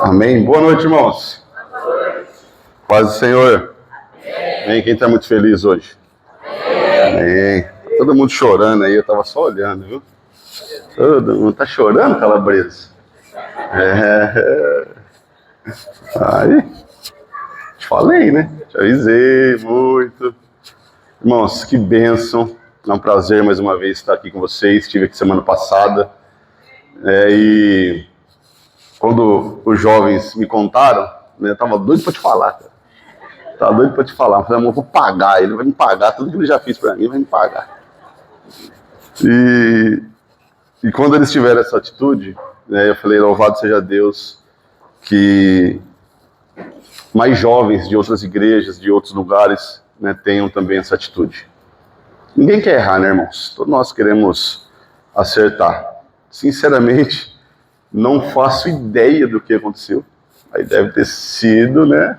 Amém. Boa noite, irmãos. Paz do Senhor. Amém. Quem está muito feliz hoje? Amém. Todo mundo chorando aí, eu estava só olhando, viu? Todo mundo está chorando, Calabresa. Aí, te falei, né? Te avisei muito. Irmãos, que bênção. É um prazer mais uma vez estar aqui com vocês. Estive aqui semana passada. E quando os jovens me contaram, né, eu estava doido para te falar, cara. Estava doido para te falar. Eu falei, amor, eu vou pagar. Ele vai me pagar. Tudo que ele já fez para mim, ele vai me pagar. E quando eles tiveram essa atitude, né, eu falei, louvado seja Deus, que mais jovens de outras igrejas, de outros lugares, né, tenham também essa atitude. Ninguém quer errar, né, irmãos? Todos nós queremos acertar. Sinceramente, não faço ideia do que aconteceu. Aí deve ter sido, né?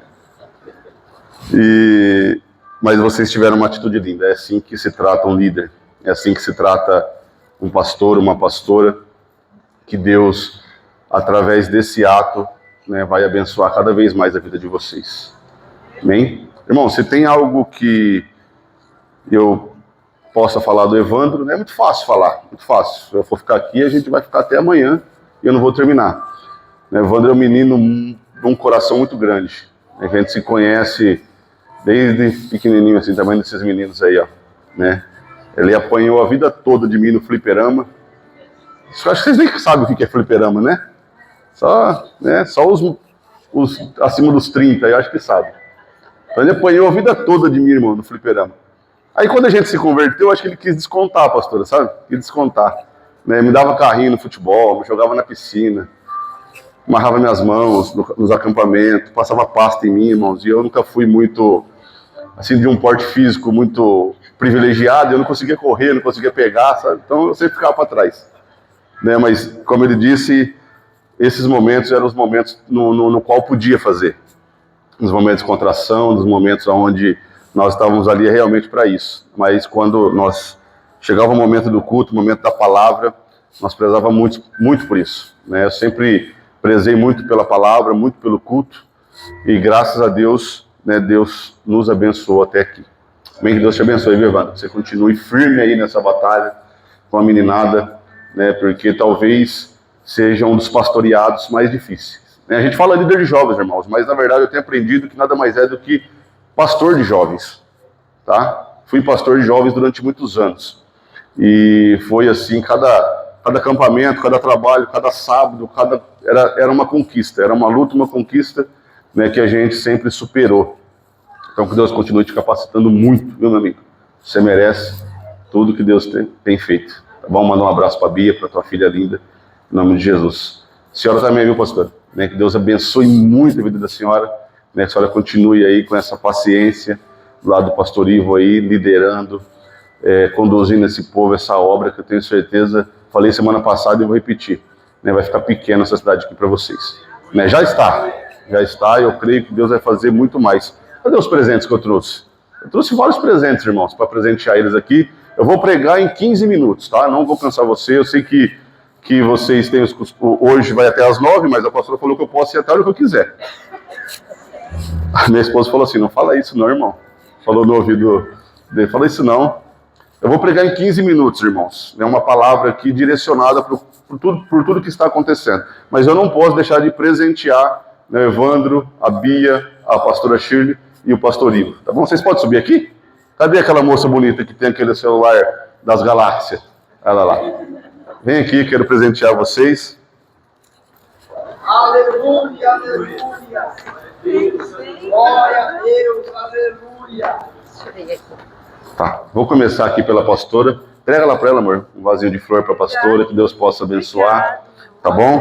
Mas vocês tiveram uma atitude linda. É assim que se trata um líder. É assim que se trata um pastor, uma pastora. Que Deus, através desse ato, né, vai abençoar cada vez mais a vida de vocês. Amém? Irmão, se tem algo que eu possa falar do Evandro, é muito fácil falar, muito fácil. Se eu for ficar aqui, a gente vai ficar até amanhã e eu não vou terminar. O Evandro é um menino de um coração muito grande. A gente se conhece desde pequenininho, assim, tamanho desses meninos aí, ó, né? Ele apanhou a vida toda de mim no fliperama. Acho que vocês nem sabem o que é fliperama, né? Só os acima dos 30, eu acho que sabe. Então ele apanhou a vida toda de mim, irmão, no fliperama. Aí quando a gente se converteu, acho que ele quis descontar, pastora, sabe? Quis descontar. Né? Me dava carrinho no futebol, me jogava na piscina, amarrava minhas mãos nos acampamentos, passava pasta em mim, irmãos. E eu nunca fui muito, assim, de um porte físico muito privilegiado. Eu não conseguia correr, não conseguia pegar, sabe? Então eu sempre ficava para trás. Né? Mas, como ele disse, esses momentos eram os momentos no qual podia fazer. Nos momentos de contração, nos momentos onde nós estávamos ali realmente para isso. Mas quando nós chegava o momento do culto, o momento da palavra, nós prezávamos muito, muito por isso. Né? Eu sempre prezei muito pela palavra, muito pelo culto. E graças a Deus, né, Deus nos abençoou até aqui. Amém? Que Deus te abençoe, viu, Evandro? Você continue firme aí nessa batalha com a meninada, né, porque talvez seja um dos pastoreados mais difíceis. A gente fala líder de jovens, irmãos, mas na verdade eu tenho aprendido que nada mais é do que pastor de jovens, tá? Fui pastor de jovens durante muitos anos. E foi assim, cada acampamento, cada trabalho, cada sábado, era uma conquista, era uma luta, uma conquista, né, que a gente sempre superou. Então que Deus continue te capacitando muito, viu, meu amigo? Você merece tudo que Deus tem feito. Tá bom? Manda um abraço para a Bia, para tua filha linda, em nome de Jesus. A senhora também, viu, pastor? Né, que Deus abençoe muito a vida da senhora, né, que a senhora continue aí com essa paciência, do lado do pastor Ivo aí, liderando, conduzindo esse povo, essa obra que eu tenho certeza, falei semana passada e vou repetir, né, vai ficar pequena essa cidade aqui para vocês. Né, já está, e eu creio que Deus vai fazer muito mais. Cadê os presentes que eu trouxe? Eu trouxe vários presentes, irmãos, para presentear eles aqui. Eu vou pregar em 15 minutos, tá? Não vou cansar você, eu sei que vocês têm hoje vai até às 9, mas a pastora falou que eu posso ir até a hora que eu quiser. A minha esposa falou assim, não fala isso não, irmão. Falou no ouvido dele, fala isso não. Eu vou pregar em 15 minutos, irmãos. É uma palavra aqui direcionada por tudo que está acontecendo. Mas eu não posso deixar de presentear, né, o Evandro, a Bia, a pastora Shirley e o pastor Ivo. Tá bom? Vocês podem subir aqui? Cadê aquela moça bonita que tem aquele celular das galáxias? Ela lá. Vem aqui, quero presentear vocês. Aleluia, aleluia. Glória a Deus, aleluia. Tá, vou começar aqui pela pastora. Entrega lá para ela, amor, um vasinho de flor para a pastora, que Deus possa abençoar. Tá bom?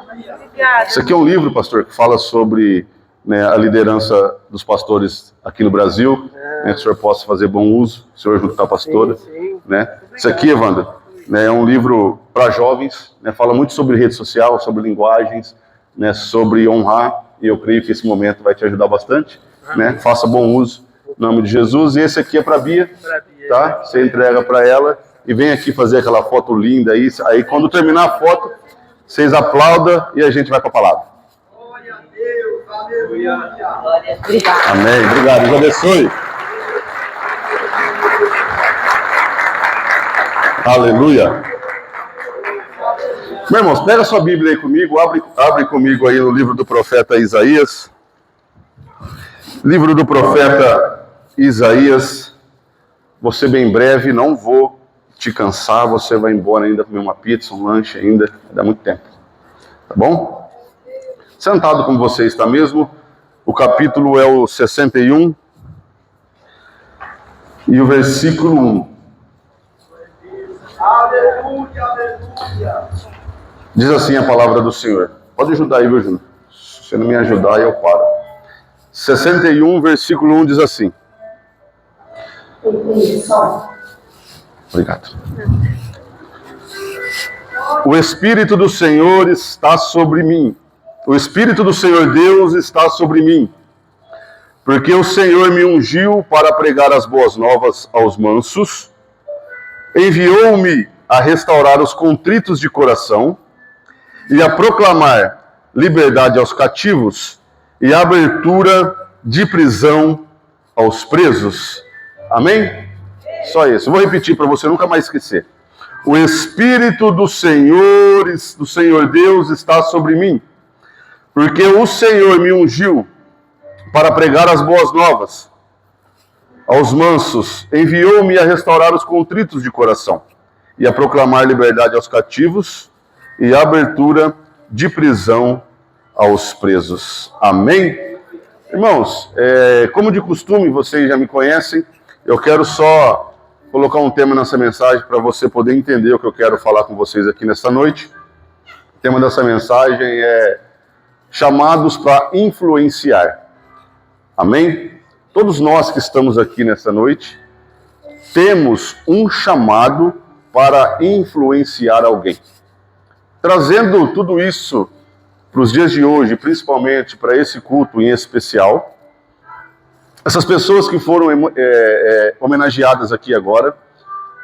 Obrigada. Isso aqui é um livro, pastor, que fala sobre, né, a liderança dos pastores aqui no Brasil. Né, que o senhor possa fazer bom uso, o senhor junto com a pastora. Né? Isso aqui, Evandro, né, é um livro para jovens, né, fala muito sobre rede social, sobre linguagens, né, sobre honrar, e eu creio que esse momento vai te ajudar bastante. Né? Faça bom uso, em nome de Jesus. E esse aqui é para a Bia, tá? Você entrega para ela e vem aqui fazer aquela foto linda aí. Aí quando terminar a foto, Vocês aplaudam e a gente vai para a palavra. Glória a Deus, aleluia. Amém. Obrigado. Deus abençoe. Aleluia. Meus irmãos, pega sua Bíblia aí comigo, abre comigo aí no livro do profeta Isaías. Livro do profeta Isaías. Vou ser bem breve, não vou te cansar, você vai embora ainda comer uma pizza, um lanche ainda, vai dar muito tempo. Tá bom? Sentado como você está mesmo, o capítulo é o 61 e o versículo 1. Aleluia, aleluia. Diz assim a palavra do Senhor. Pode ajudar aí, viu, Júnior? Se você não me ajudar, eu paro. 61, versículo 1 diz assim. Obrigado. O Espírito do Senhor está sobre mim. O Espírito do Senhor Deus está sobre mim. Porque o Senhor me ungiu para pregar as boas novas aos mansos. Enviou-me a restaurar os contritos de coração e a proclamar liberdade aos cativos e abertura de prisão aos presos. Amém? Só isso. Eu vou repetir para você nunca mais esquecer. O Espírito do Senhor Deus está sobre mim, porque o Senhor me ungiu para pregar as boas novas aos mansos, enviou-me a restaurar os contritos de coração e a proclamar liberdade aos cativos e abertura de prisão aos presos. Amém? Irmãos, como de costume, vocês já me conhecem, eu quero só colocar um tema nessa mensagem para você poder entender o que eu quero falar com vocês aqui nesta noite. O tema dessa mensagem é chamados para influenciar. Amém? Todos nós que estamos aqui nesta noite temos um chamado para influenciar alguém. Trazendo tudo isso para os dias de hoje, principalmente para esse culto em especial, essas pessoas que foram homenageadas aqui agora,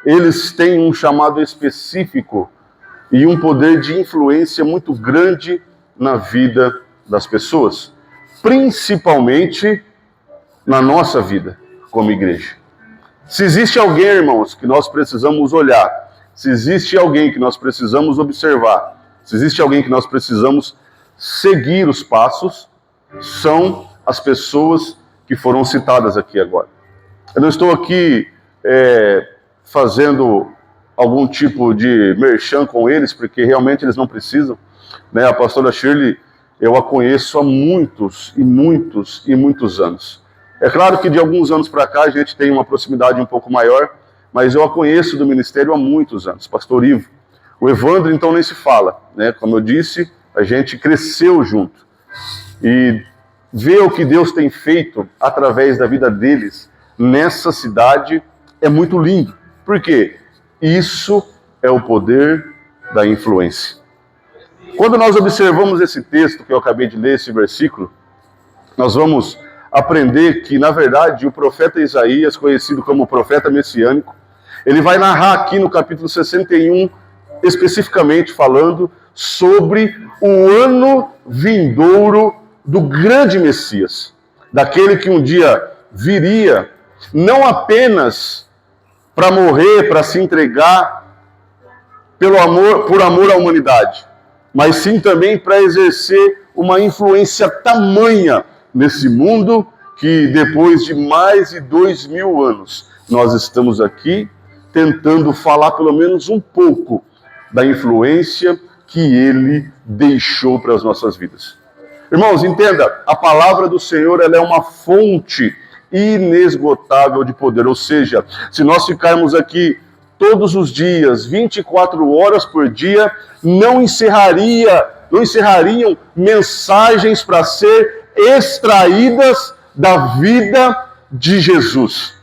eles têm um chamado específico e um poder de influência muito grande na vida das pessoas, principalmente na nossa vida como igreja. Se existe alguém, irmãos, que nós precisamos olhar, se existe alguém que nós precisamos observar, se existe alguém que nós precisamos seguir os passos, são as pessoas que foram citadas aqui agora. Eu não estou aqui fazendo algum tipo de merchan com eles, porque realmente eles não precisam. Né? A pastora Shirley, eu a conheço há muitos e muitos e muitos anos. É claro que de alguns anos para cá a gente tem uma proximidade um pouco maior, mas eu a conheço do ministério há muitos anos, pastor Ivo. O Evandro, então, nem se fala, né? Como eu disse, a gente cresceu junto. E ver o que Deus tem feito através da vida deles nessa cidade é muito lindo. Por quê? Isso é o poder da influência. Quando nós observamos esse texto que eu acabei de ler, esse versículo, nós vamos aprender que, na verdade, o profeta Isaías, conhecido como profeta messiânico, ele vai narrar aqui no capítulo 61, especificamente falando sobre o ano vindouro do grande Messias, daquele que um dia viria, não apenas para morrer, para se entregar por amor à humanidade, mas sim também para exercer uma influência tamanha nesse mundo que depois de mais de 2000 anos nós estamos aqui tentando falar pelo menos um pouco da influência que ele deixou para as nossas vidas. Irmãos, entenda, a palavra do Senhor ela é uma fonte inesgotável de poder, ou seja, se nós ficarmos aqui todos os dias, 24 horas por dia, não encerrariam mensagens para ser extraídas da vida de Jesus.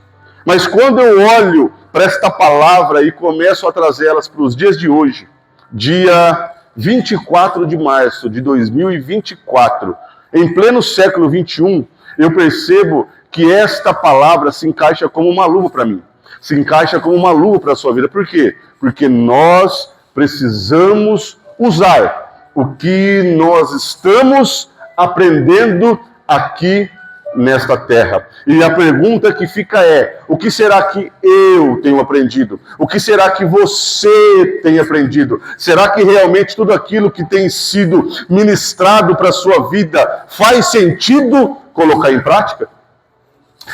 Mas quando eu olho para esta palavra e começo a trazê-las para os dias de hoje, dia 24 de março de 2024, em pleno século 21, eu percebo que esta palavra se encaixa como uma luva para mim, se encaixa como uma luva para a sua vida. Por quê? Porque nós precisamos usar o que nós estamos aprendendo aqui nesta terra. E a pergunta que fica é: o que será que eu tenho aprendido? O que será que você tem aprendido? Será que realmente tudo aquilo que tem sido ministrado para a sua vida faz sentido colocar em prática?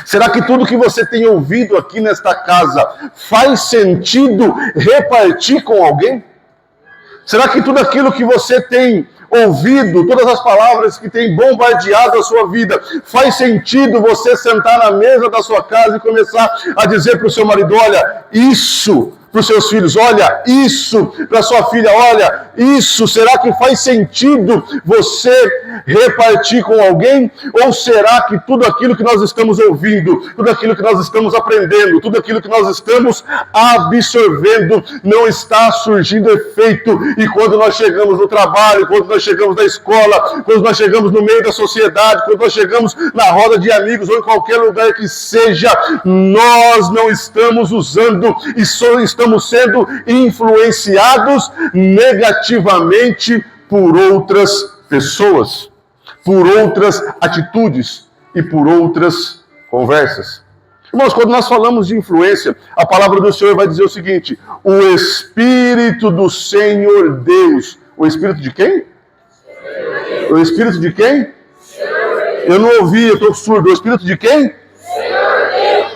Será que tudo que você tem ouvido aqui nesta casa faz sentido repartir com alguém? Será que tudo aquilo que você tem ouvido, todas as palavras que tem bombardeado a sua vida, faz sentido você sentar na mesa da sua casa e começar a dizer para o seu marido: olha, isso, para os seus filhos, olha, isso, para a sua filha, olha, isso, será que faz sentido você repartir com alguém? Ou será que tudo aquilo que nós estamos ouvindo, tudo aquilo que nós estamos aprendendo, tudo aquilo que nós estamos absorvendo não está surgindo efeito? E quando nós chegamos no trabalho, quando nós chegamos na escola, quando nós chegamos no meio da sociedade, quando nós chegamos na roda de amigos ou em qualquer lugar que seja, nós não estamos usando e só estamos sendo influenciados negativamente por outras pessoas, por outras atitudes e por outras conversas. Irmãos, quando nós falamos de influência, a palavra do Senhor vai dizer o seguinte: o Espírito do Senhor Deus. O Espírito de quem? O Espírito de quem? Eu não ouvi, eu estou surdo. O Espírito de quem?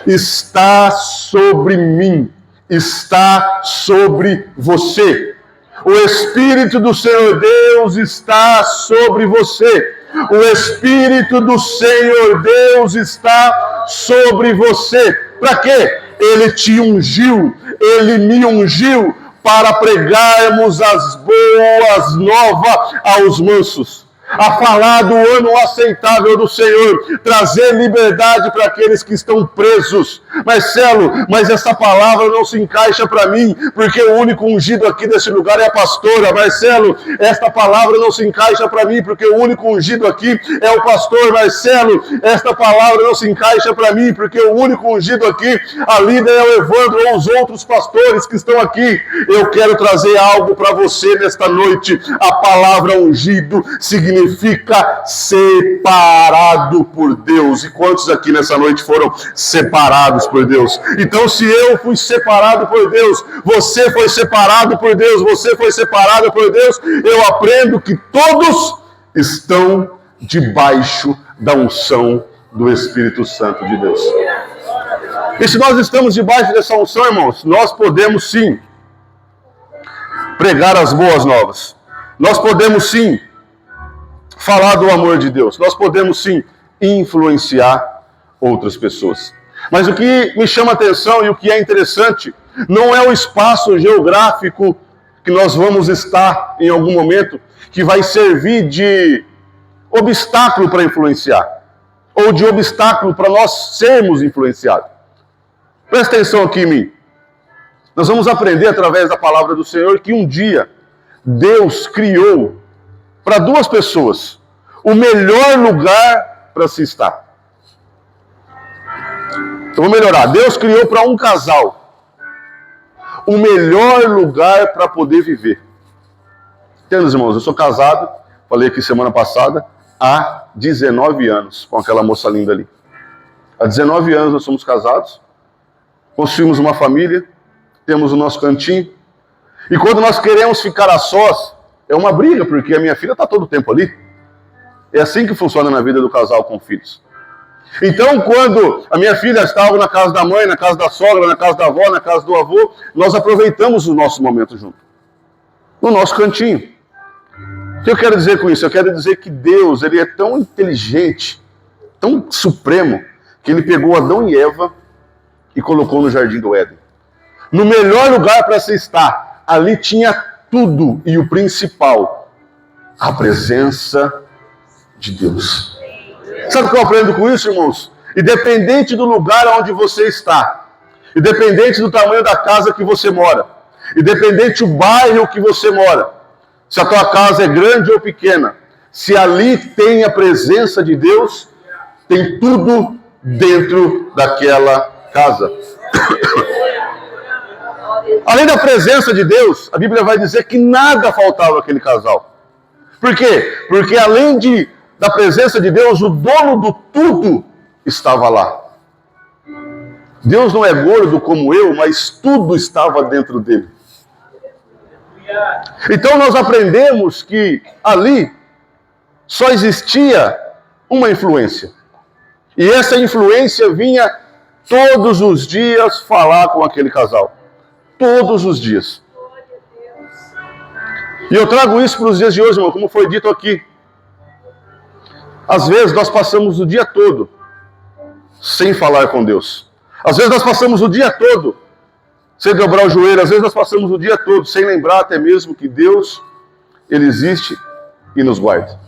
Está sobre mim, está sobre você. O Espírito do Senhor Deus está sobre você. O Espírito do Senhor Deus está sobre você. Para quê? Ele te ungiu, Ele me ungiu para pregarmos as boas novas aos mansos, a falar do ano aceitável do Senhor, trazer liberdade para aqueles que estão presos. Marcelo, mas essa palavra não se encaixa para mim, porque o único ungido aqui desse lugar é a pastora. Marcelo, esta palavra não se encaixa para mim, porque o único ungido aqui é o pastor. Marcelo, esta palavra não se encaixa para mim, porque o único ungido aqui, a líder é o Evandro ou os outros pastores que estão aqui. Eu quero trazer algo para você nesta noite. A palavra ungido significa separado por Deus. E quantos aqui nessa noite foram separados por Deus? Então, se eu fui separado por Deus, você foi separado por Deus, você foi separado por Deus, eu aprendo que todos estão debaixo da unção do Espírito Santo de Deus. E se nós estamos debaixo dessa unção, irmãos, nós podemos sim pregar as boas novas. Nós podemos sim falar do amor de Deus. Nós podemos sim influenciar outras pessoas. Mas o que me chama a atenção e o que é interessante não é o espaço geográfico que nós vamos estar em algum momento, que vai servir de obstáculo para influenciar, ou de obstáculo para nós sermos influenciados. Presta atenção aqui em mim. Nós vamos aprender através da palavra do Senhor que um dia Deus criou para duas pessoas o melhor lugar para se estar. Então vou melhorar. Deus criou para um casal o melhor lugar para poder viver. Entendeu, irmãos? Eu sou casado, falei aqui semana passada, há 19 anos com aquela moça linda ali. Há 19 anos nós somos casados, construímos uma família, temos o nosso cantinho, e quando nós queremos ficar a sós, é uma briga, porque a minha filha está todo o tempo ali. É assim que funciona na vida do casal com filhos. Então, quando a minha filha estava na casa da mãe, na casa da sogra, na casa da avó, na casa do avô, nós aproveitamos o nosso momento junto, no nosso cantinho. O que eu quero dizer com isso? Eu quero dizer que Deus, Ele é tão inteligente, tão supremo, que Ele pegou Adão e Eva e colocou no jardim do Éden. No melhor lugar para se estar, ali tinha tudo, e o principal, a presença de Deus. Sabe o que eu aprendo com isso, irmãos? Independente do lugar onde você está, independente do tamanho da casa que você mora, independente do bairro que você mora, se a tua casa é grande ou pequena, se ali tem a presença de Deus, tem tudo dentro daquela casa. Além da presença de Deus, a Bíblia vai dizer que nada faltava àquele casal. Por quê? Porque além da presença de Deus, o dono do tudo estava lá. Deus não é gordo como eu, mas tudo estava dentro dele. Então nós aprendemos que ali só existia uma influência. E essa influência vinha todos os dias falar com aquele casal. Todos os dias. E eu trago isso para os dias de hoje, irmão, como foi dito aqui. Às vezes nós passamos o dia todo sem falar com Deus. Às vezes nós passamos o dia todo sem dobrar o joelho. Às vezes nós passamos o dia todo sem lembrar até mesmo que Deus, Ele existe e nos guarda.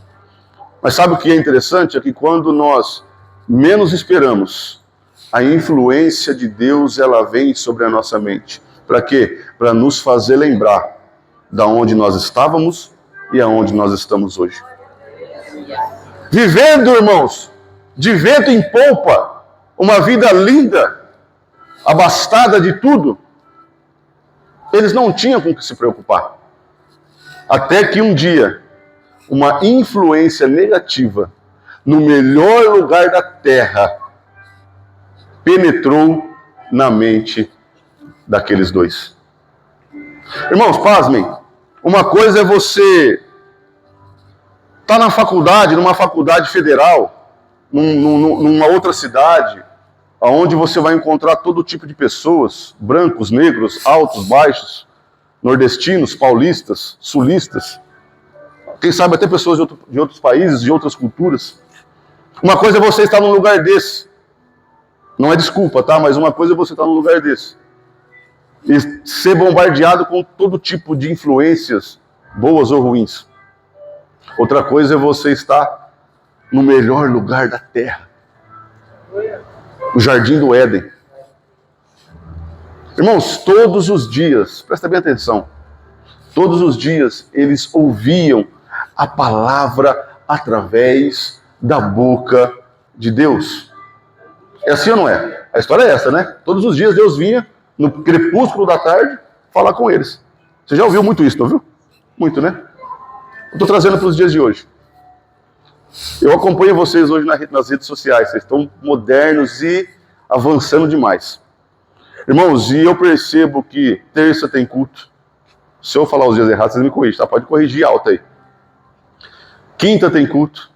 Mas sabe o que é interessante? É que quando nós menos esperamos, a influência de Deus, ela vem sobre a nossa mente. Para quê? Para nos fazer lembrar da onde nós estávamos e aonde nós estamos hoje. Vivendo, irmãos, de vento em polpa, uma vida linda, abastada de tudo, eles não tinham com o que se preocupar. Até que um dia, uma influência negativa, no melhor lugar da terra, penetrou na mente daqueles dois. Irmãos, pasmem, uma coisa é você estar na faculdade, numa faculdade federal, numa outra cidade, onde você vai encontrar todo tipo de pessoas, brancos, negros, altos, baixos, nordestinos, paulistas, sulistas, quem sabe até pessoas de outros países, de outras culturas. Uma coisa é você estar num lugar desse. Não é desculpa, tá? Mas uma coisa é você estar num lugar desse. E ser bombardeado com todo tipo de influências, boas ou ruins. Outra coisa é você estar no melhor lugar da terra. O Jardim do Éden. Irmãos, todos os dias, presta bem atenção, todos os dias eles ouviam a palavra através da boca de Deus. É assim ou não é? A história é essa, né? Todos os dias Deus vinha, no crepúsculo da tarde, falar com eles. Você já ouviu muito isso, não viu? Muito, né? Eu estou trazendo para os dias de hoje. Eu acompanho vocês hoje nas redes sociais. Vocês estão modernos e avançando demais. Irmãos, e eu percebo que terça tem culto. Se eu falar os dias errados, vocês me corrigem, tá? Pode corrigir alto aí. Quinta tem culto.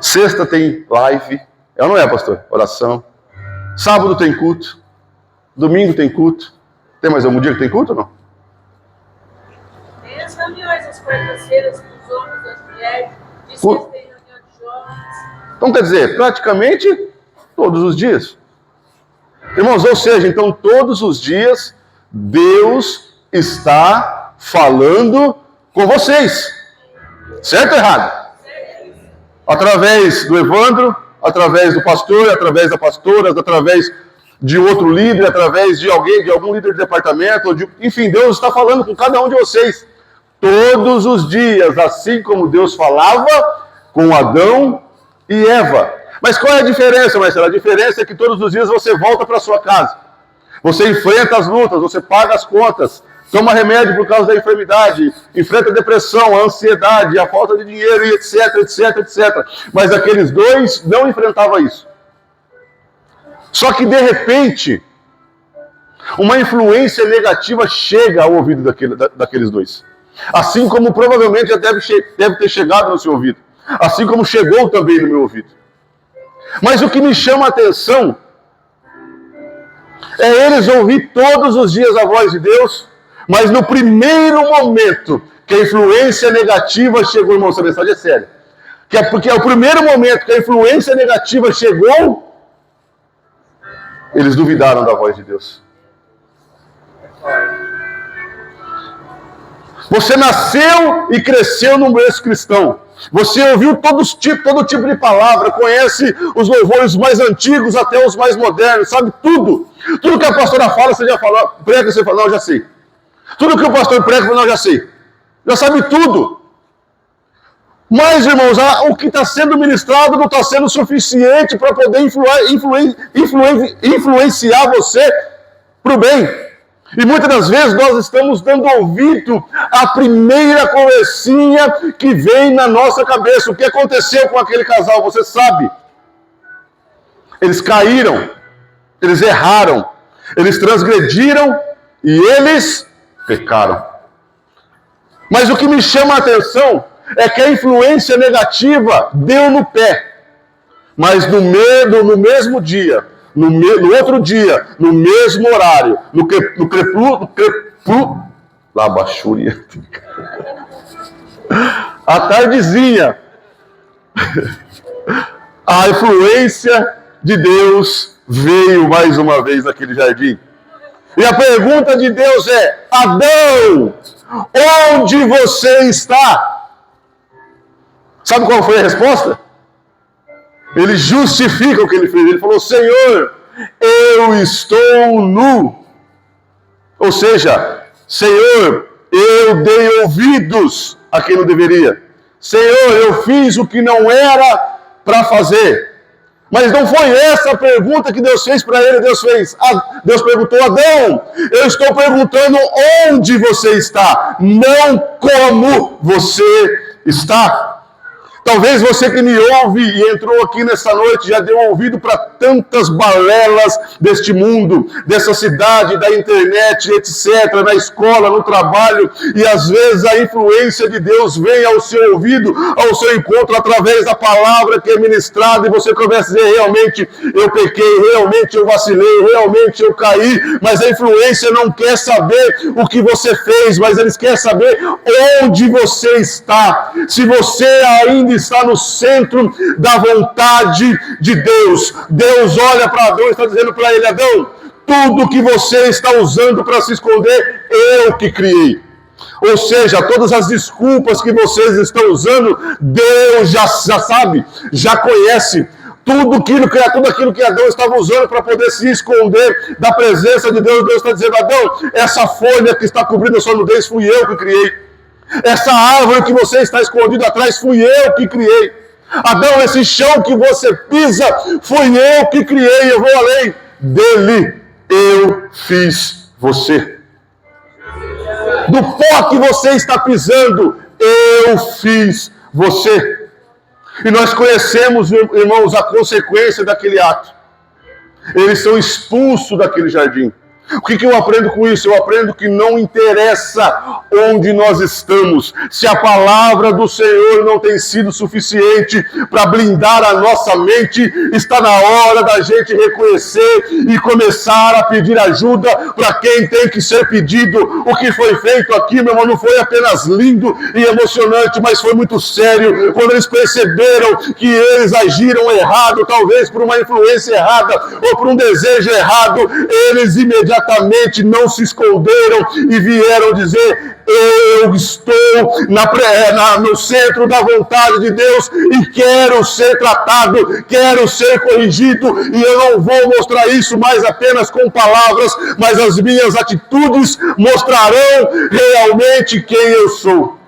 Sexta tem live. É ou não é, pastor? Oração. Sábado tem culto. Domingo tem culto. Tem mais algum dia que tem culto ou não? Tem as reuniões, as quartas-feiras dos homens, das mulheres. De sexta tem reunião de jovens. Então quer dizer, praticamente todos os dias. Irmãos, ou seja, então todos os dias Deus está falando com vocês. Certo ou errado? Através do Evandro, através do pastor, através da pastora, através de outro líder, através de alguém, de algum líder de departamento, enfim, Deus está falando com cada um de vocês. Todos os dias, assim como Deus falava com Adão e Eva. Mas qual é a diferença, Marcelo? A diferença é que todos os dias você volta para sua casa. Você enfrenta as lutas, você paga as contas, toma remédio por causa da enfermidade, enfrenta a depressão, a ansiedade, a falta de dinheiro, e etc, etc, etc. Mas aqueles dois não enfrentavam isso. Só que, de repente, uma influência negativa chega ao ouvido daqueles dois. Assim como provavelmente já deve ter chegado no seu ouvido. Assim como chegou também no meu ouvido. Mas o que me chama a atenção é eles ouvir todos os dias a voz de Deus, mas no primeiro momento que a influência negativa chegou, irmão, essa mensagem é séria. Porque é o primeiro momento que a influência negativa chegou, eles duvidaram da voz de Deus. Você nasceu e cresceu num berço cristão. Você ouviu todo tipo de palavra, conhece os louvores mais antigos até os mais modernos, sabe tudo. Tudo que a pastora fala, você já falou, prega, você fala, não, eu já sei. Tudo que o pastor prega, não, eu já sei. Já sabe tudo. Mas, irmãos, o que está sendo ministrado não está sendo suficiente para poder influenciar você para o bem. E muitas das vezes nós estamos dando ouvido à primeira conversinha que vem na nossa cabeça. O que aconteceu com aquele casal, você sabe. Eles caíram, eles erraram, eles transgrediram e eles pecaram. Mas o que me chama a atenção é que a influência negativa deu no pé. Mas no mesmo dia, no outro dia, no mesmo horário, à tardezinha, a influência de Deus veio mais uma vez naquele jardim. E a pergunta de Deus é: Adão, onde você está? Sabe qual foi a resposta? Ele justifica o que ele fez. Ele falou: Senhor, eu estou nu. Ou seja, Senhor, eu dei ouvidos a quem não deveria. Senhor, eu fiz o que não era para fazer. Mas não foi essa a pergunta que Deus fez para ele. Deus perguntou: Adão, eu estou perguntando onde você está, não como você está. Talvez você que me ouve e entrou aqui nessa noite já deu ouvido para tantas balelas deste mundo, dessa cidade, da internet, etc., na escola, no trabalho, e às vezes a influência de Deus vem ao seu ouvido, ao seu encontro, através da palavra que é ministrada, e você começa a dizer: realmente eu pequei, realmente eu vacilei, realmente eu caí, mas a influência não quer saber o que você fez, mas eles querem saber onde você está. Se você ainda está no centro da vontade de Deus. Deus olha para Adão e está dizendo para ele: Adão, tudo que você está usando para se esconder, eu que criei. Ou seja, todas as desculpas que vocês estão usando, Deus já sabe, já conhece. Tudo aquilo que Adão estava usando para poder se esconder da presença de Deus, Deus está dizendo: Adão, essa folha que está cobrindo a sua nudez, fui eu que criei. Essa árvore que você está escondido atrás, fui eu que criei. Adão, esse chão que você pisa, fui eu que criei. Eu vou além dele, eu fiz você. Do pó que você está pisando, eu fiz você. E nós conhecemos, irmãos, a consequência daquele ato. Eles são expulsos daquele jardim. O que eu aprendo com isso? Eu aprendo que não interessa onde nós estamos. Se a palavra do Senhor não tem sido suficiente para blindar a nossa mente, está na hora da gente reconhecer e começar a pedir ajuda para quem tem que ser pedido. O que foi feito aqui, meu irmão, não foi apenas lindo e emocionante, mas foi muito sério. Quando eles perceberam que eles agiram errado, talvez por uma influência errada ou por um desejo errado, eles imediatamente não se esconderam e vieram dizer: eu estou no centro da vontade de Deus e quero ser tratado, quero ser corrigido, e eu não vou mostrar isso mais apenas com palavras, mas as minhas atitudes mostrarão realmente quem eu sou.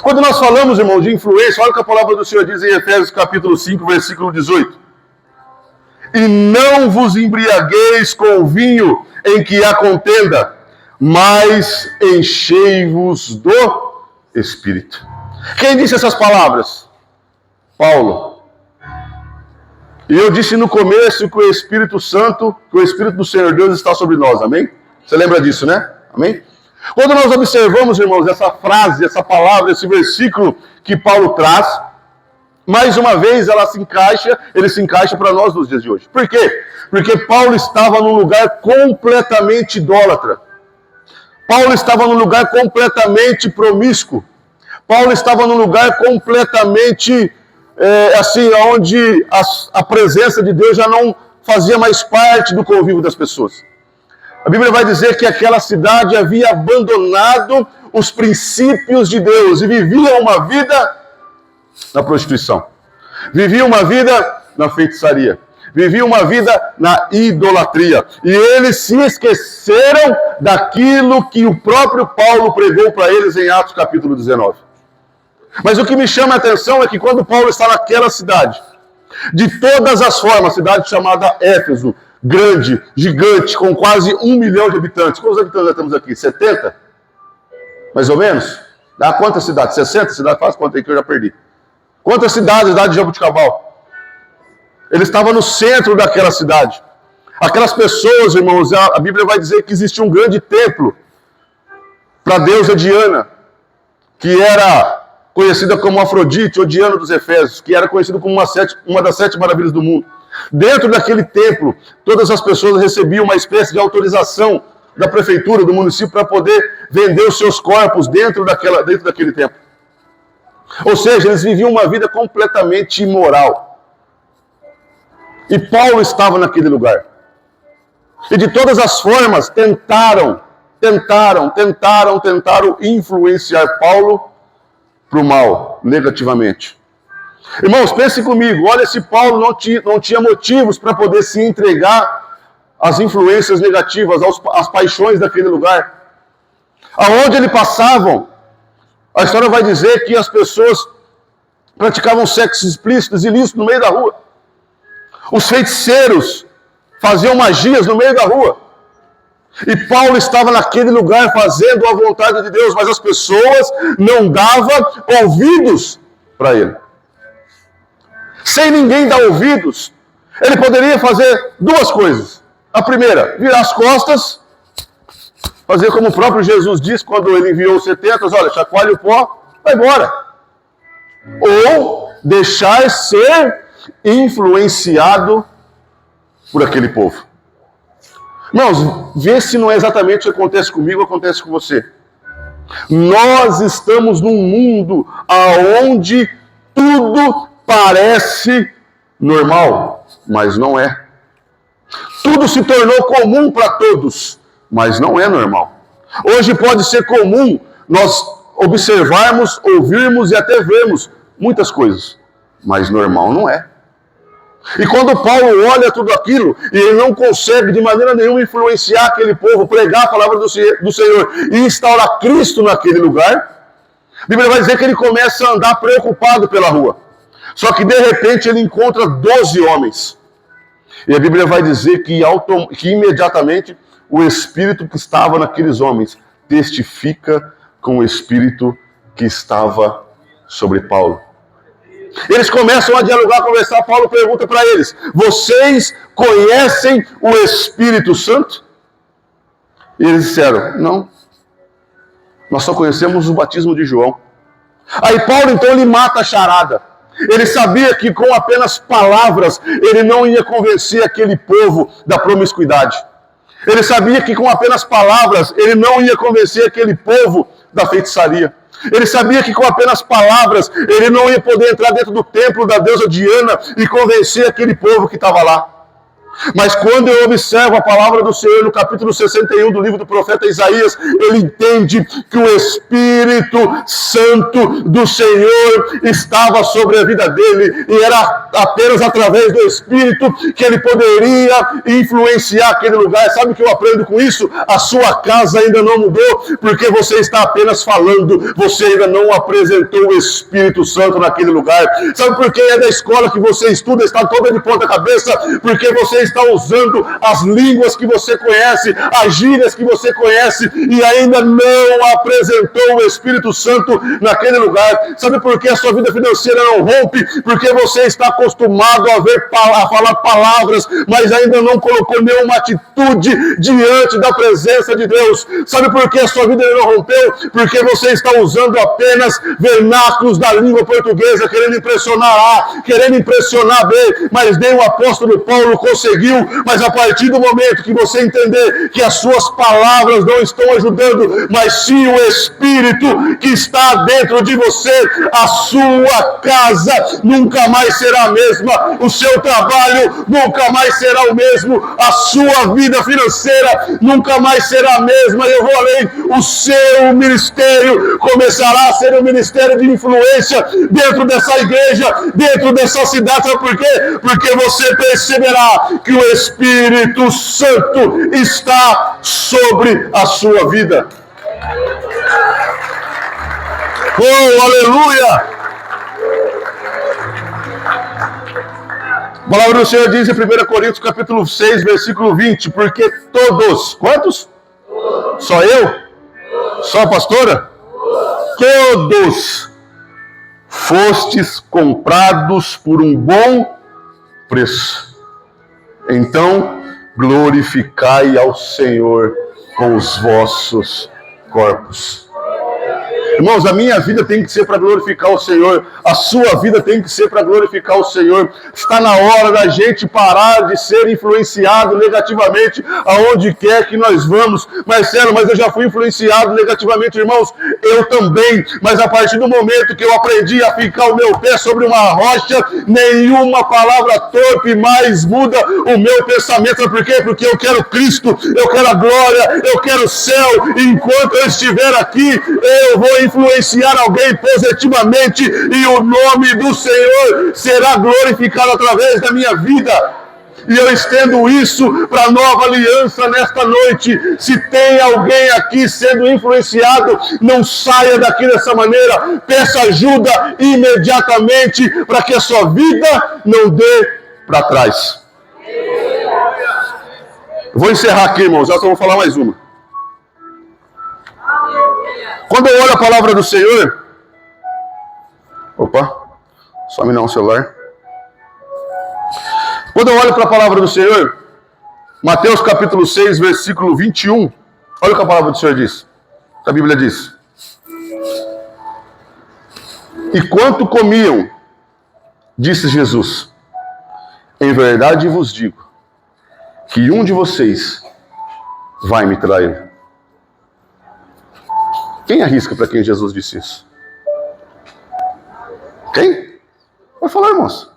Quando nós falamos, irmão, de influência, olha o que a palavra do Senhor diz em Efésios capítulo 5, versículo 18. E não vos embriagueis com o vinho em que há contenda, mas enchei-vos do Espírito. Quem disse essas palavras? Paulo. E eu disse no começo que o Espírito Santo, que o Espírito do Senhor Deus está sobre nós, amém? Você lembra disso, né? Amém? Quando nós observamos, irmãos, essa frase, essa palavra, esse versículo que Paulo traz, mais uma vez ele se encaixa para nós nos dias de hoje. Por quê? Porque Paulo estava num lugar completamente idólatra. Paulo estava num lugar completamente promíscuo. Paulo estava num lugar completamente, onde a presença de Deus já não fazia mais parte do convívio das pessoas. A Bíblia vai dizer que aquela cidade havia abandonado os princípios de Deus e vivia uma vida na prostituição. Vivia uma vida na feitiçaria. Vivia uma vida na idolatria. E eles se esqueceram daquilo que o próprio Paulo pregou para eles em Atos capítulo 19. Mas o que me chama a atenção é que quando Paulo está naquela cidade, de todas as formas, cidade chamada Éfeso, grande, gigante, com quase 1 milhão de habitantes. Quantos habitantes nós temos aqui? 70? Mais ou menos? Dá quantas cidades? 60 cidades? Faz quanto aí que eu já perdi. Quantas cidades da cidade de Jaboticabal? Ele estava no centro daquela cidade. Aquelas pessoas, irmãos, a Bíblia vai dizer que existia um grande templo para a deusa Diana, que era conhecida como Afrodite, ou Diana dos Efésios, que era conhecida como uma das 7 maravilhas do mundo. Dentro daquele templo, todas as pessoas recebiam uma espécie de autorização da prefeitura, do município, para poder vender os seus corpos dentro daquele templo. Ou seja, eles viviam uma vida completamente imoral. E Paulo estava naquele lugar. E de todas as formas tentaram influenciar Paulo para o mal, negativamente. Irmãos, pensem comigo, olha se Paulo não tinha motivos para poder se entregar às influências negativas, às paixões daquele lugar. Aonde ele passava, a história vai dizer que as pessoas praticavam sexo explícito, ilícito no meio da rua. Os feiticeiros faziam magias no meio da rua. E Paulo estava naquele lugar fazendo a vontade de Deus, mas as pessoas não davam ouvidos para ele. Sem ninguém dar ouvidos, ele poderia fazer 2 coisas. A primeira, virar as costas, fazer como o próprio Jesus disse quando ele enviou os 70, olha, chacoalha o pó, vai embora. Ou deixar ser influenciado por aquele povo. Irmãos, vê se não é exatamente o que acontece comigo, acontece com você. Nós estamos num mundo onde tudo parece normal, mas não é. Tudo se tornou comum para todos, mas não é normal. Hoje pode ser comum nós observarmos, ouvirmos e até vermos muitas coisas, mas normal não é. E quando Paulo olha tudo aquilo, e ele não consegue de maneira nenhuma influenciar aquele povo, pregar a palavra do Senhor e instaurar Cristo naquele lugar, a Bíblia vai dizer que ele começa a andar preocupado pela rua. Só que de repente ele encontra 12 homens. E a Bíblia vai dizer que imediatamente o Espírito que estava naqueles homens testifica com o Espírito que estava sobre Paulo. Eles começam a dialogar, a conversar. Paulo pergunta para eles: vocês conhecem o Espírito Santo? E eles disseram: não, nós só conhecemos o batismo de João. Aí Paulo então ele mata a charada. Ele sabia que com apenas palavras ele não ia convencer aquele povo da promiscuidade. Ele sabia que com apenas palavras ele não ia convencer aquele povo da feitiçaria. Ele sabia que com apenas palavras ele não ia poder entrar dentro do templo da deusa Diana e convencer aquele povo que estava lá. Mas quando eu observo a palavra do Senhor no capítulo 61 do livro do profeta Isaías, ele entende que o Espírito Santo do Senhor estava sobre a vida dele, e era apenas através do Espírito que ele poderia influenciar aquele lugar. Sabe o que eu aprendo com isso? A sua casa ainda não mudou, porque você está apenas falando, você ainda não apresentou o Espírito Santo naquele lugar. Sabe por que é da escola que você estuda, está toda de ponta cabeça? Porque você está usando as línguas que você conhece, as gírias que você conhece, e ainda não apresentou o Espírito Santo naquele lugar. Sabe por que a sua vida financeira não rompe? Porque você está acostumado a falar palavras, mas ainda não colocou nenhuma atitude diante da presença de Deus. Sabe por que a sua vida não rompeu? Porque você está usando apenas vernáculos da língua portuguesa, querendo impressionar A, querendo impressionar B, mas nem o apóstolo Paulo conseguiu. Mas a partir do momento que você entender que as suas palavras não estão ajudando, mas sim o Espírito que está dentro de você, a sua casa nunca mais será a mesma, o seu trabalho nunca mais será o mesmo, a sua vida financeira nunca mais será a mesma. Eu vou além, o seu ministério começará a ser um ministério de influência dentro dessa igreja, dentro dessa cidade. Sabe por quê? Porque você perceberá que o Espírito Santo está sobre a sua vida. Oh, aleluia! A palavra do Senhor diz em 1 Coríntios capítulo 6, versículo 20, porque todos, quantos? Só eu? Só a pastora? Todos fostes comprados por um bom preço. Então, glorificai ao Senhor com os vossos corpos. Irmãos, a minha vida tem que ser para glorificar o Senhor. A sua vida tem que ser para glorificar o Senhor. Está na hora da gente parar de ser influenciado negativamente aonde quer que nós vamos. Marcelo, mas eu já fui influenciado negativamente, irmãos. Eu também. Mas a partir do momento que eu aprendi a ficar o meu pé sobre uma rocha, nenhuma palavra torpe mais muda o meu pensamento. Sabe por quê? Porque eu quero Cristo, eu quero a glória, eu quero o céu. E enquanto eu estiver aqui, eu vou influenciar alguém positivamente e o nome do Senhor será glorificado através da minha vida. E eu estendo isso para a nova aliança nesta noite. Se tem alguém aqui sendo influenciado, não saia daqui dessa maneira. Peça ajuda imediatamente para que a sua vida não dê para trás. Vou encerrar aqui, irmãos. Já só vou falar mais uma. Quando eu olho a palavra do Senhor... Opa, só me dá um celular. Quando eu olho para a palavra do Senhor, Mateus capítulo 6, versículo 21, olha o que a palavra do Senhor diz. A Bíblia diz: e quanto comiam, disse Jesus, em verdade vos digo, que um de vocês vai me trair. Quem arrisca para quem Jesus disse isso? Quem? Pode falar, irmãos.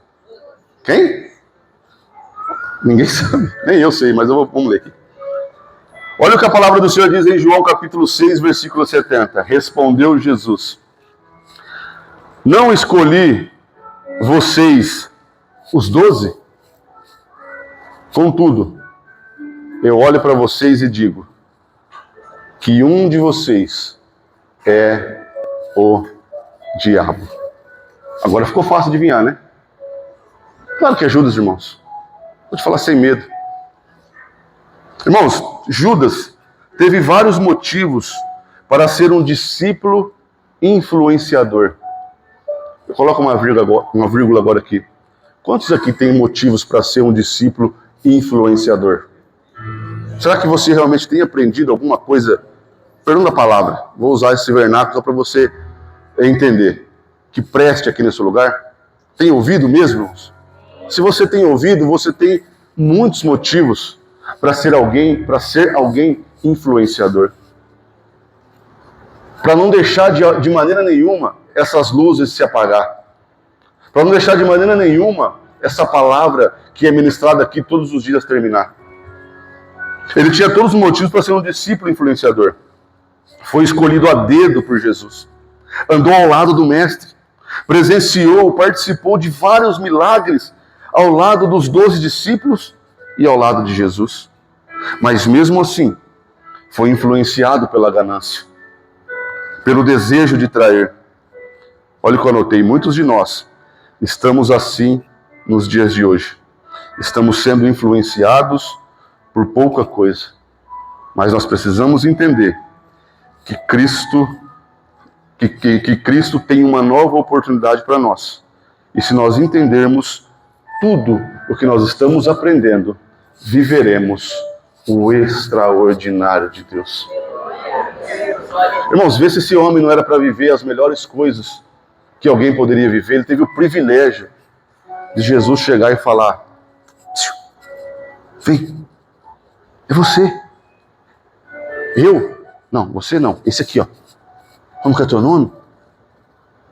Quem? Ninguém sabe. Nem eu sei, mas vamos ler aqui. Olha o que a palavra do Senhor diz em João capítulo 6, versículo 70. Respondeu Jesus: não escolhi vocês os 12? Contudo, eu olho para vocês e digo que um de vocês é o diabo. Agora ficou fácil adivinhar, né? Claro que é Judas, irmãos. Vou te falar sem medo. Irmãos, Judas teve vários motivos para ser um discípulo influenciador. Eu coloco uma vírgula agora aqui. Quantos aqui têm motivos para ser um discípulo influenciador? Será que você realmente tem aprendido alguma coisa? Perdão da palavra, vou usar esse vernáculo só para você entender. Que preste aqui nesse lugar. Tem ouvido mesmo, irmãos? Se você tem ouvido, você tem muitos motivos para ser alguém influenciador. Para não deixar de maneira nenhuma essas luzes se apagar. Para não deixar de maneira nenhuma essa palavra que é ministrada aqui todos os dias terminar. Ele tinha todos os motivos para ser um discípulo influenciador. Foi escolhido a dedo por Jesus. Andou ao lado do Mestre. Presenciou, participou de vários milagres ao lado dos 12 discípulos e ao lado de Jesus. Mas mesmo assim, foi influenciado pela ganância, pelo desejo de trair. Olha o que eu anotei, muitos de nós estamos assim nos dias de hoje. Estamos sendo influenciados por pouca coisa. Mas nós precisamos entender que Cristo tem uma nova oportunidade para nós. E se nós entendermos tudo o que nós estamos aprendendo, viveremos o extraordinário de Deus. Irmãos, vê se esse homem não era para viver as melhores coisas que alguém poderia viver. Ele teve o privilégio de Jesus chegar e falar: vem, é você. Eu? Não, você não, esse aqui, ó. Como que é teu nome?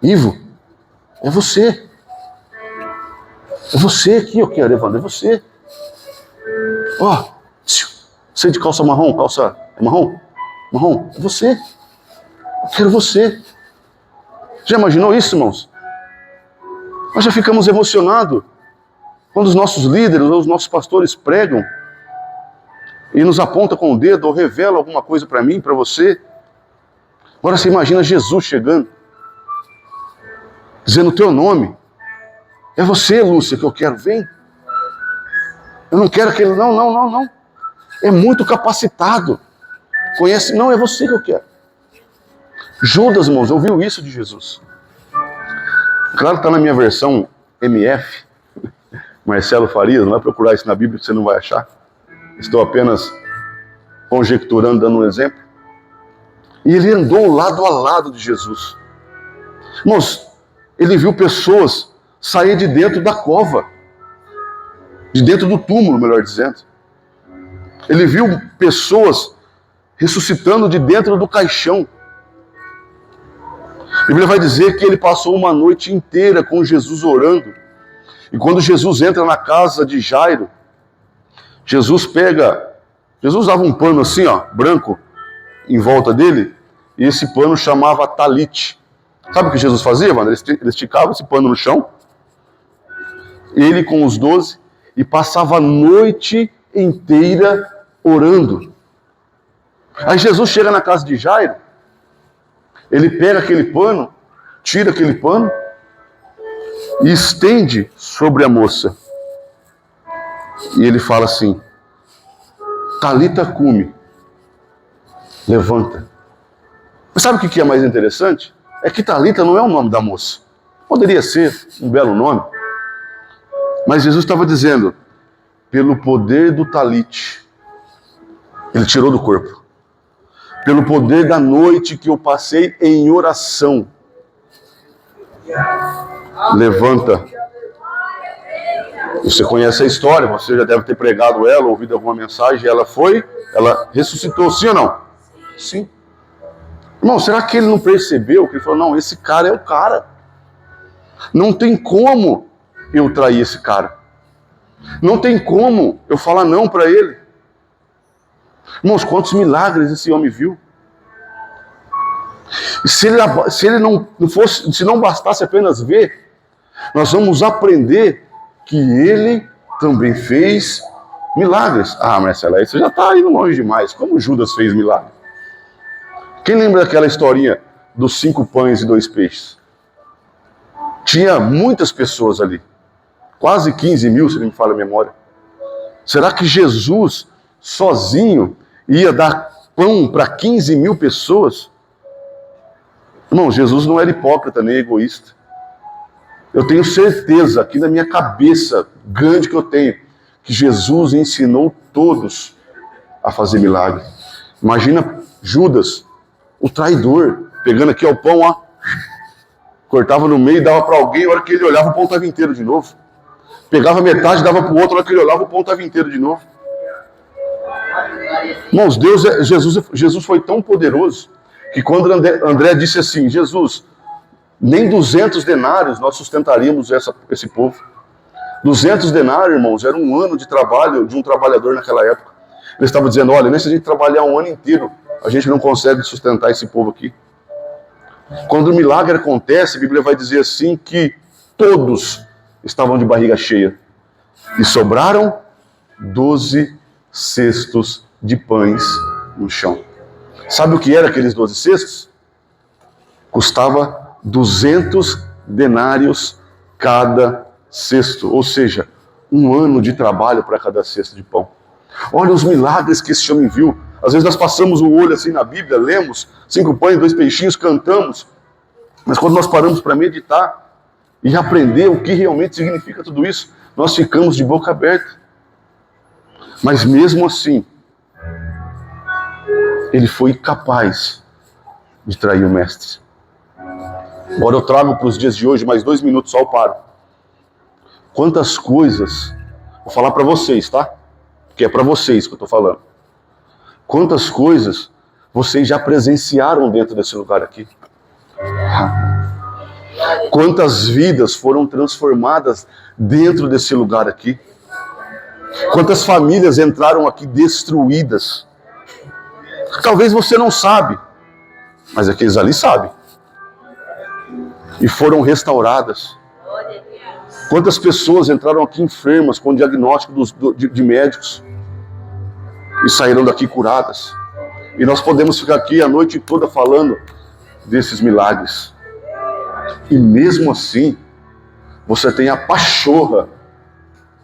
Ivo? É você. É você aqui, eu quero, Evandro, é você. Ó, você de calça marrom, calça marrom? Marrom, é você. Eu quero você. Já imaginou isso, irmãos? Nós já ficamos emocionados quando os nossos líderes ou os nossos pastores pregam e nos apontam com o dedo ou revelam alguma coisa para mim, para você. Agora você imagina Jesus chegando dizendo o teu nome. É você, Lúcia, que eu quero, vem. Eu não quero aquele, não. É muito capacitado. Conhece, não, é você que eu quero. Judas, irmãos, ouviu isso de Jesus. Claro que está na minha versão MF, Marcelo Farias, não vai procurar isso na Bíblia que você não vai achar. Estou apenas conjecturando, dando um exemplo. E ele andou lado a lado de Jesus. Irmãos, ele viu pessoas sair de dentro da cova. De dentro do túmulo, melhor dizendo. Ele viu pessoas ressuscitando de dentro do caixão. A Bíblia vai dizer que ele passou uma noite inteira com Jesus orando. E quando Jesus entra na casa de Jairo, Jesus usava um pano assim, ó, branco, em volta dele, e esse pano chamava talite. Sabe o que Jesus fazia, mano? Ele esticava esse pano no chão, ele com os 12, e passava a noite inteira orando. Aí Jesus chega na casa de Jairo, ele pega aquele pano, tira aquele pano e estende sobre a moça. E ele fala assim: Talita cumi, levanta. Mas sabe o que é mais interessante? É que Talita não é o nome da moça. Poderia ser um belo nome. Mas Jesus estava dizendo, pelo poder do talite, ele tirou do corpo. Pelo poder da noite que eu passei em oração, levanta. Você conhece a história, você já deve ter pregado ela, ouvido alguma mensagem, ela ressuscitou, sim ou não? Sim. Irmão, será que ele não percebeu? Que ele falou, não, esse cara é o cara. Não tem como eu trair esse cara. Não tem como eu falar não para ele. Irmãos, quantos milagres esse homem viu? E se não bastasse apenas ver, nós vamos aprender que ele também fez milagres. Ah, Marcela, aí você já está indo longe demais. Como Judas fez milagre? Quem lembra daquela historinha dos 5 pães e 2 peixes? Tinha muitas pessoas ali. Quase 15 mil, se não me falha a memória. Será que Jesus, sozinho, ia dar pão para 15 mil pessoas? Irmão, Jesus não era hipócrita nem egoísta. Eu tenho certeza, aqui na minha cabeça grande que eu tenho, que Jesus ensinou todos a fazer milagre. Imagina Judas, o traidor, pegando aqui o pão, ó, cortava no meio e dava para alguém, a hora que ele olhava o pão estava inteiro de novo. Pegava metade, dava para o outro, a hora que ele olhava o pão estava inteiro de novo. Irmãos, Jesus foi tão poderoso que quando André disse assim, Jesus, nem 200 denários nós sustentaríamos esse povo. 200 denários, irmãos, era um ano de trabalho de um trabalhador naquela época. Ele estava dizendo, olha, nem se a gente trabalhar um ano inteiro, a gente não consegue sustentar esse povo aqui. Quando o milagre acontece, a Bíblia vai dizer assim que todos estavam de barriga cheia. E sobraram 12 cestos de pães no chão. Sabe o que era aqueles 12 cestos? Custava 200 denários cada cesto. Ou seja, um ano de trabalho para cada cesto de pão. Olha os milagres que esse homem viu. Às vezes nós passamos o olho assim na Bíblia, lemos 5 pães, 2 peixinhos, cantamos. Mas quando nós paramos para meditar e aprender o que realmente significa tudo isso, nós ficamos de boca aberta. Mas mesmo assim, ele foi capaz de trair o mestre. Agora eu trago para os dias de hoje mais 2 minutos, só eu paro. Quantas coisas, vou falar para vocês, tá? Porque é para vocês que eu estou falando. Quantas coisas vocês já presenciaram dentro desse lugar aqui? Quantas vidas foram transformadas dentro desse lugar aqui? Quantas famílias entraram aqui destruídas? Talvez você não sabe, mas aqueles ali sabem. E foram restauradas. Quantas pessoas entraram aqui enfermas com diagnóstico de médicos e saíram daqui curadas. E nós podemos ficar aqui a noite toda falando desses milagres. E mesmo assim, você tem a pachorra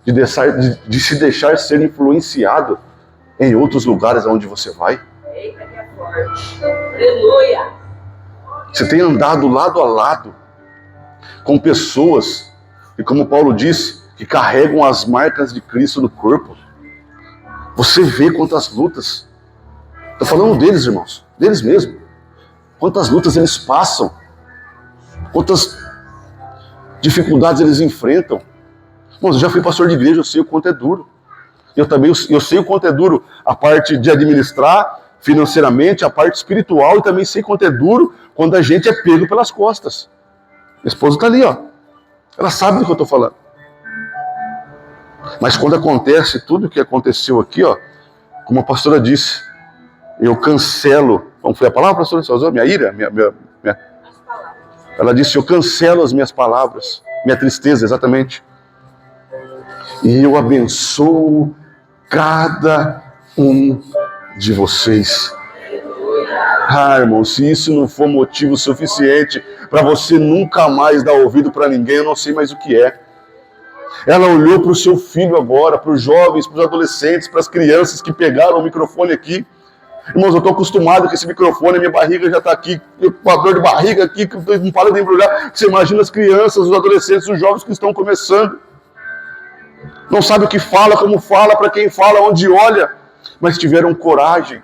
de se deixar ser influenciado em outros lugares onde você vai. Eita, que é forte. Aleluia. Você tem andado lado a lado com pessoas, e como Paulo disse, que carregam as marcas de Cristo no corpo. Você vê quantas lutas. Estou falando deles, irmãos, deles mesmo. Quantas lutas eles passam. Quantas dificuldades eles enfrentam. Irmãos, eu já fui pastor de igreja, eu sei o quanto é duro. Eu sei o quanto é duro a parte de administrar financeiramente, a parte espiritual, e também sei quanto é duro quando a gente é pego pelas costas. Minha esposa está ali, ó. Ela sabe do que eu estou falando. Mas quando acontece tudo o que aconteceu aqui, ó, como a pastora disse, eu cancelo. Como foi a palavra, pastora? Você usou? Minha ira? Ela disse, eu cancelo as minhas palavras, minha tristeza, exatamente. E eu abençoo cada um de vocês. Ah, irmão, se isso não for motivo suficiente para você nunca mais dar ouvido para ninguém, eu não sei mais o que é. Ela olhou para o seu filho agora, para os jovens, para os adolescentes, para as crianças que pegaram o microfone aqui. Irmãos, eu estou acostumado com esse microfone, minha barriga já está aqui, com a dor de barriga aqui, que não para de embrulhar. Você imagina as crianças, os adolescentes, os jovens que estão começando. Não sabe o que fala, como fala, para quem fala, onde olha, mas tiveram coragem.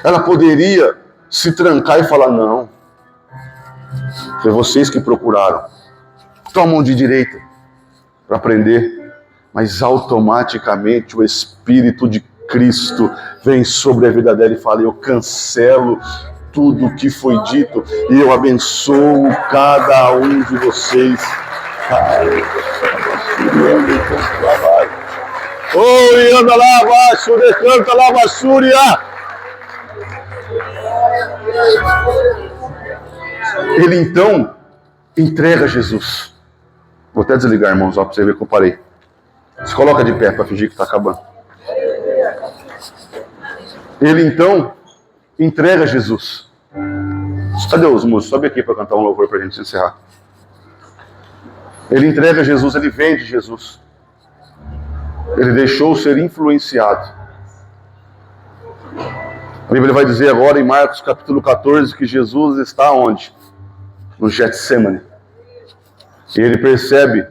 Ela poderia se trancar e falar, não, foi vocês que procuraram. Toma mão de direita para aprender, mas automaticamente o Espírito de Cristo vem sobre a vida dela e fala, eu cancelo tudo o que foi dito e eu abençoo cada um de vocês. Oi, anda lá abaixo, decanta lá Bassúria. Ele então entrega Jesus. Vou até desligar, irmãos, para você ver que eu parei. Se coloca de pé para fingir que está acabando. Ele então entrega Jesus. Cadê os músicos? Sobe aqui para cantar um louvor para a gente encerrar. Ele entrega Jesus, ele vende Jesus. Ele deixou ser influenciado. A Bíblia vai dizer agora em Marcos capítulo 14 que Jesus está onde? No Getsemane. E ele percebe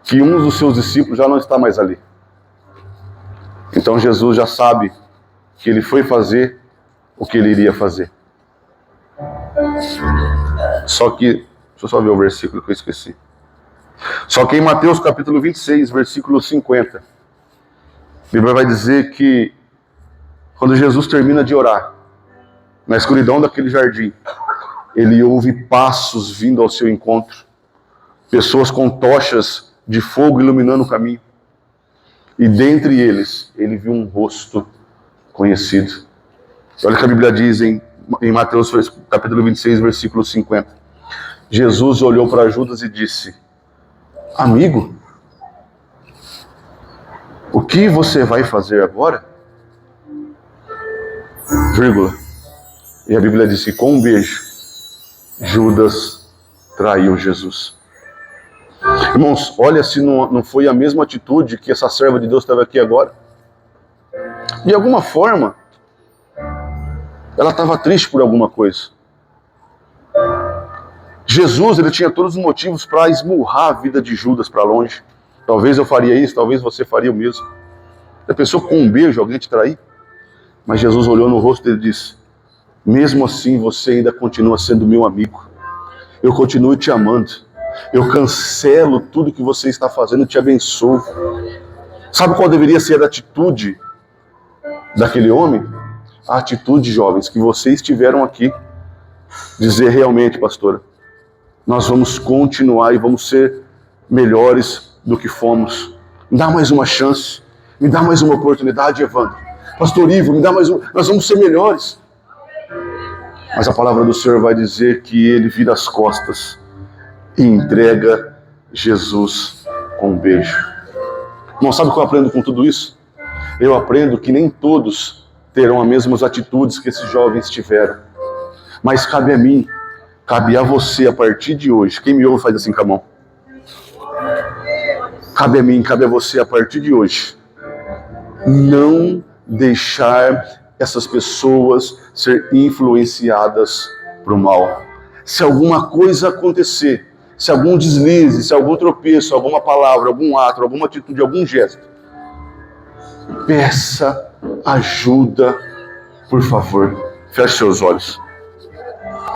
que um dos seus discípulos já não está mais ali. Então Jesus já sabe que ele foi fazer o que ele iria fazer. Só que, deixa eu só ver o versículo que eu esqueci. Só que em Mateus capítulo 26, versículo 50, a Bíblia vai dizer que quando Jesus termina de orar, na escuridão daquele jardim, ele ouve passos vindo ao seu encontro, pessoas com tochas de fogo iluminando o caminho. E dentre eles, ele viu um rosto conhecido. Olha o que a Bíblia diz em Mateus capítulo 26, versículo 50. Jesus olhou para Judas e disse, amigo, o que você vai fazer agora? Vírgula. E a Bíblia diz que com um beijo, Judas traiu Jesus. Irmãos, olha se não foi a mesma atitude que essa serva de Deus teve aqui agora. De alguma forma, ela estava triste por alguma coisa. Jesus, ele tinha todos os motivos para esmurrar a vida de Judas para longe. Talvez eu faria isso, talvez você faria o mesmo. A pessoa com um beijo, alguém te trair? Mas Jesus olhou no rosto dele e disse, mesmo assim você ainda continua sendo meu amigo. Eu continuo te amando. Eu cancelo tudo que você está fazendo e te abençoo. Sabe qual deveria ser a atitude daquele homem? A atitude, jovens, que vocês tiveram aqui. Dizer realmente, pastora, nós vamos continuar e vamos ser melhores do que fomos. Me dá mais uma chance. Me dá mais uma oportunidade, Evandro. Pastor Ivo, me dá mais uma. Nós vamos ser melhores. Mas a palavra do Senhor vai dizer que ele vira as costas e entrega Jesus com um beijo. Não sabe o que eu aprendo com tudo isso? Eu aprendo que nem todos terão as mesmas atitudes que esses jovens tiveram. Mas cabe Cabe a você, a partir de hoje, quem me ouve faz assim com a mão. Cabe a mim, cabe a você, a partir de hoje, não deixar essas pessoas ser influenciadas para o mal. Se alguma coisa acontecer, se algum deslize, se algum tropeço, alguma palavra, algum ato, alguma atitude, algum gesto, peça ajuda, por favor. Feche seus olhos.